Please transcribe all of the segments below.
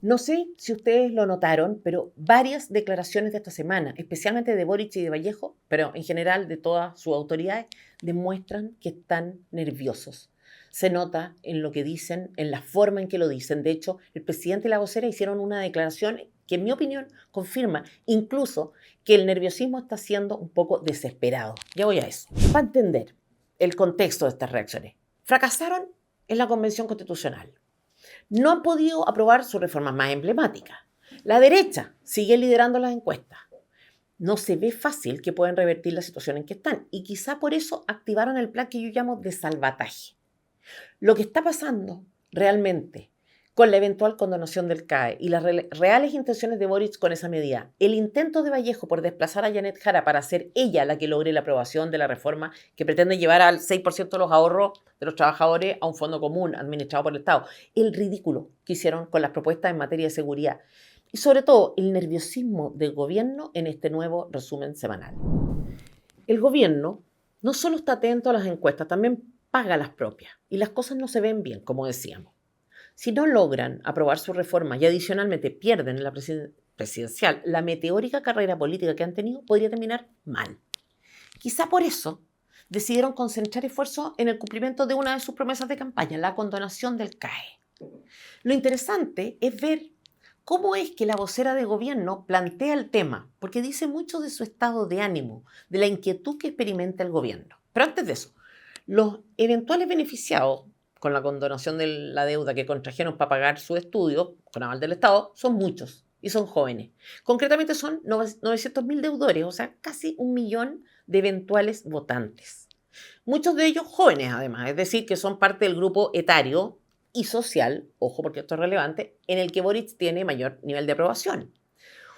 No sé si ustedes lo notaron, pero varias declaraciones de esta semana, especialmente de Boric y de Vallejo, pero en general de todas sus autoridades, demuestran que están nerviosos. Se nota en lo que dicen, en la forma en que lo dicen. De hecho, el presidente y la vocera hicieron una declaración que, en mi opinión, confirma incluso que el nerviosismo está siendo un poco desesperado. Ya voy a eso. Para entender el contexto de estas reacciones. Fracasaron en la Convención Constitucional. No han podido aprobar sus reformas más emblemáticas. La derecha sigue liderando las encuestas. No se ve fácil que puedan revertir la situación en que están y quizá por eso activaron el plan que yo llamo de salvataje. Lo que está pasando realmente con la eventual condonación del CAE y las reales intenciones de Boric con esa medida, el intento de Vallejo por desplazar a Janet Jara para ser ella la que logre la aprobación de la reforma que pretende llevar al 6% de los ahorros de los trabajadores a un fondo común administrado por el Estado, el ridículo que hicieron con las propuestas en materia de seguridad y sobre todo el nerviosismo del gobierno en este nuevo resumen semanal. El gobierno no solo está atento a las encuestas, también paga las propias y las cosas no se ven bien, como decíamos. Si no logran aprobar su reforma y adicionalmente pierden en la presidencial, la meteórica carrera política que han tenido podría terminar mal. Quizá por eso decidieron concentrar esfuerzos en el cumplimiento de una de sus promesas de campaña, la condonación del CAE. Lo interesante es ver cómo es que la vocera de gobierno plantea el tema, porque dice mucho de su estado de ánimo, de la inquietud que experimenta el gobierno. Pero antes de eso, los eventuales beneficiados con la condonación de la deuda que contrajeron para pagar su estudio con aval del Estado son muchos y son jóvenes. Concretamente son 900.000 deudores, o sea, casi 1 millón de eventuales votantes. Muchos de ellos jóvenes, además, es decir, que son parte del grupo etario y social, ojo porque esto es relevante, en el que Boric tiene mayor nivel de aprobación.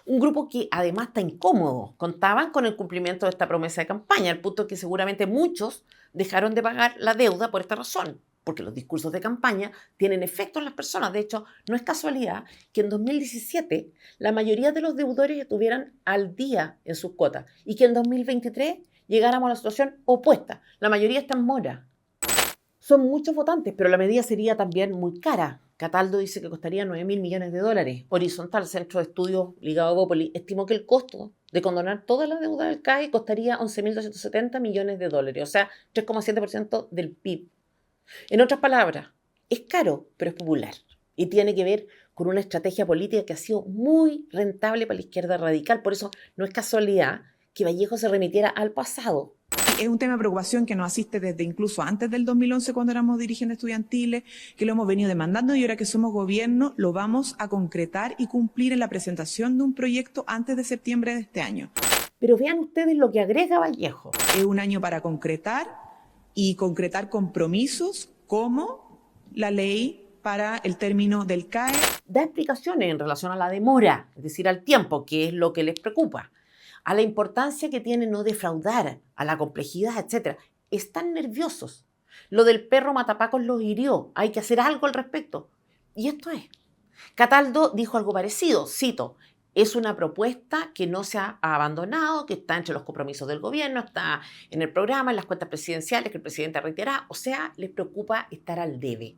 Un grupo que además está incómodo. Contaban con el cumplimiento de esta promesa de campaña, al punto que seguramente muchos dejaron de pagar la deuda por esta razón, porque los discursos de campaña tienen efecto en las personas. De hecho, no es casualidad que en 2017 la mayoría de los deudores estuvieran al día en sus cuotas y que en 2023 llegáramos a la situación opuesta. La mayoría está en mora. Son muchos votantes, pero la medida sería también muy cara. Cataldo dice que costaría 9.000 millones de dólares. Horizontal, centro de estudios ligado a Bópoli, estimó que el costo de condonar toda la deuda del CAE costaría 11.270 millones de dólares, o sea, 3,7% del PIB. En otras palabras, es caro, pero es popular. Y tiene que ver con una estrategia política que ha sido muy rentable para la izquierda radical. Por eso no es casualidad que Vallejo se remitiera al pasado. Es un tema de preocupación que nos asiste desde incluso antes del 2011, cuando éramos dirigentes estudiantiles, que lo hemos venido demandando y ahora que somos gobierno lo vamos a concretar y cumplir en la presentación de un proyecto antes de septiembre de este año. Pero vean ustedes lo que agrega Vallejo. Es un año para concretar y concretar compromisos como la ley para el término del CAE. Da explicaciones en relación a la demora, es decir, al tiempo, que es lo que les preocupa, a la importancia que tiene no defraudar, a la complejidad, etc. Están nerviosos. Lo del perro matapacos los hirió. Hay que hacer algo al respecto. Y esto es. Cataldo dijo algo parecido, cito, es una propuesta que no se ha abandonado, que está entre los compromisos del gobierno, está en el programa, en las cuentas presidenciales que el presidente reiterará. O sea, les preocupa estar al debe.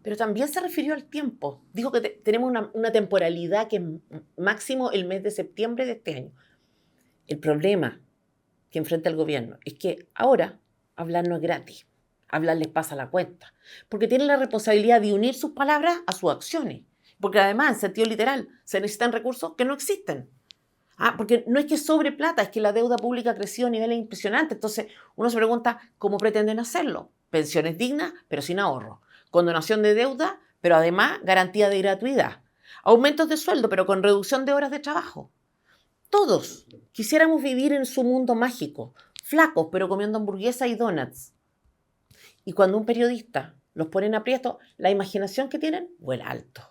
Pero también se refirió al tiempo. Dijo que tenemos una temporalidad que es máximo el mes de septiembre de este año. El problema que enfrenta el gobierno es que ahora hablar no es gratis. Hablar les pasa la cuenta. Porque tienen la responsabilidad de unir sus palabras a sus acciones. Porque además, en sentido literal, se necesitan recursos que no existen. Porque no es que sobre plata, es que la deuda pública ha crecido a niveles impresionantes. Entonces, uno se pregunta, ¿cómo pretenden hacerlo? Pensiones dignas, pero sin ahorro. Condonación de deuda, pero además garantía de gratuidad. Aumentos de sueldo, pero con reducción de horas de trabajo. Todos quisiéramos vivir en su mundo mágico, flacos, pero comiendo hamburguesas y donuts. Y cuando un periodista los pone en aprieto, la imaginación que tienen vuela alto.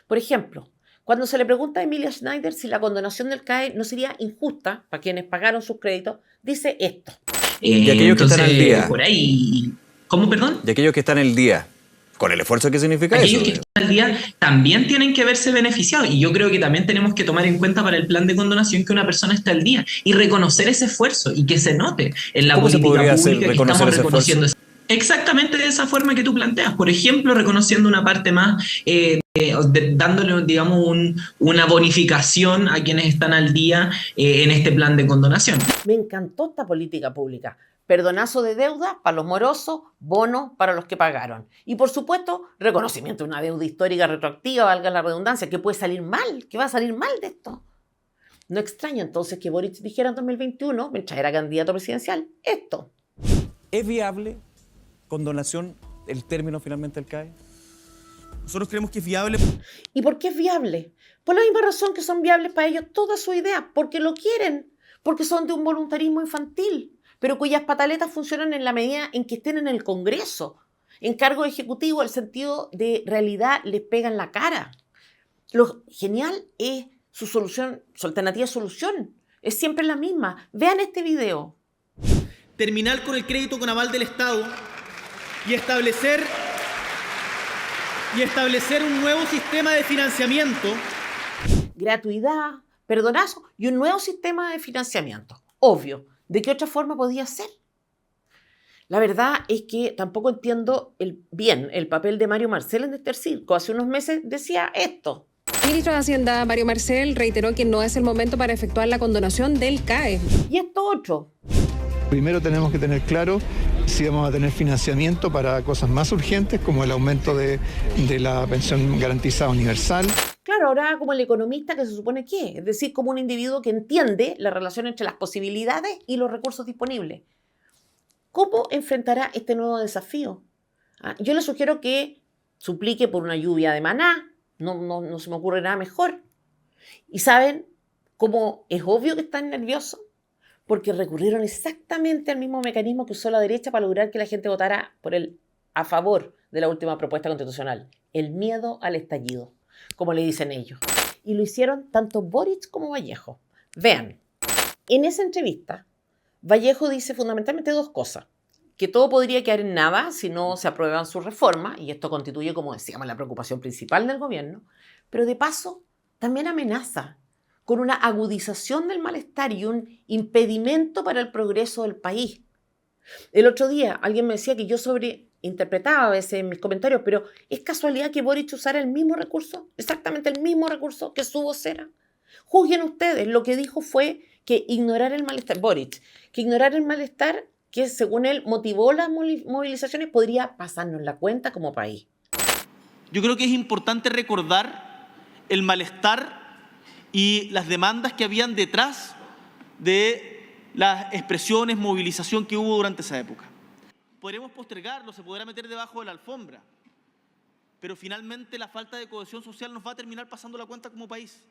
Por ejemplo, cuando se le pregunta a Emilia Schneider si la condonación del CAE no sería injusta para quienes pagaron sus créditos, dice esto. Y aquellos que están al día. Por ahí, ¿cómo, perdón? Y aquellos que están al día, con el esfuerzo que significa aquellos eso. Que están al día también tienen que verse beneficiados. Y yo creo que también tenemos que tomar en cuenta para el plan de condonación que una persona está al día y reconocer ese esfuerzo y que se note en la ¿Cómo política se podría pública hacer, que reconocer estamos ese reconociendo. esfuerzo? Exactamente de esa forma que tú planteas. Por ejemplo, reconociendo una parte más, dándole, digamos, una bonificación a quienes están al día en este plan de condonación. Me encantó esta política pública. Perdonazo de deuda para los morosos, bonos para los que pagaron. Y por supuesto, reconocimiento de una deuda histórica retroactiva, valga la redundancia, que puede salir mal, que va a salir mal de esto. No extraña entonces que Boric dijera en 2021, mientras era candidato presidencial, esto. ¿Es viable condonación el término finalmente del CAE? Nosotros creemos que es viable. ¿Y por qué es viable? Por la misma razón que son viables para ellos todas sus ideas, porque lo quieren, porque son de un voluntarismo infantil, pero cuyas pataletas funcionan en la medida en que estén en el Congreso. En cargo ejecutivo, el sentido de realidad les pega en la cara. Lo genial es su solución, su alternativa de solución. Es siempre la misma. Vean este video. Terminar con el crédito con aval del Estado y establecer un nuevo sistema de financiamiento. Gratuidad, perdonazo y un nuevo sistema de financiamiento. Obvio. ¿De qué otra forma podía ser? La verdad es que tampoco entiendo bien el papel de Mario Marcel en este circo. Hace unos meses decía esto. El ministro de Hacienda, Mario Marcel, reiteró que no es el momento para efectuar la condonación del CAE. Y esto otro. Primero tenemos que tener claro si vamos a tener financiamiento para cosas más urgentes como el aumento de la pensión garantizada universal. Claro, ahora como el economista que se supone que es decir, como un individuo que entiende la relación entre las posibilidades y los recursos disponibles. ¿Cómo enfrentará este nuevo desafío? Yo le sugiero que suplique por una lluvia de maná, no se me ocurre nada mejor. ¿Y saben cómo es obvio que están nerviosos? Porque recurrieron exactamente al mismo mecanismo que usó la derecha para lograr que la gente votara a favor de la última propuesta constitucional, el miedo al estallido, como le dicen ellos. Y lo hicieron tanto Boric como Vallejo. Vean, en esa entrevista, Vallejo dice fundamentalmente dos cosas. Que todo podría quedar en nada si no se aprueban sus reformas, y esto constituye, como decíamos, la preocupación principal del gobierno, pero de paso también amenaza con una agudización del malestar y un impedimento para el progreso del país. El otro día alguien me decía que yo sobreinterpretaba a veces en mis comentarios, pero ¿es casualidad que Boric usara el mismo recurso, exactamente el mismo recurso que su vocera? Juzguen ustedes, lo que dijo fue que ignorar el malestar, Boric, que ignorar el malestar que según él motivó las movilizaciones podría pasarnos la cuenta como país. Yo creo que es importante recordar el malestar y las demandas que habían detrás de las expresiones, movilización que hubo durante esa época. Podremos postergarlo, se podrá meter debajo de la alfombra, pero finalmente la falta de cohesión social nos va a terminar pasando la cuenta como país.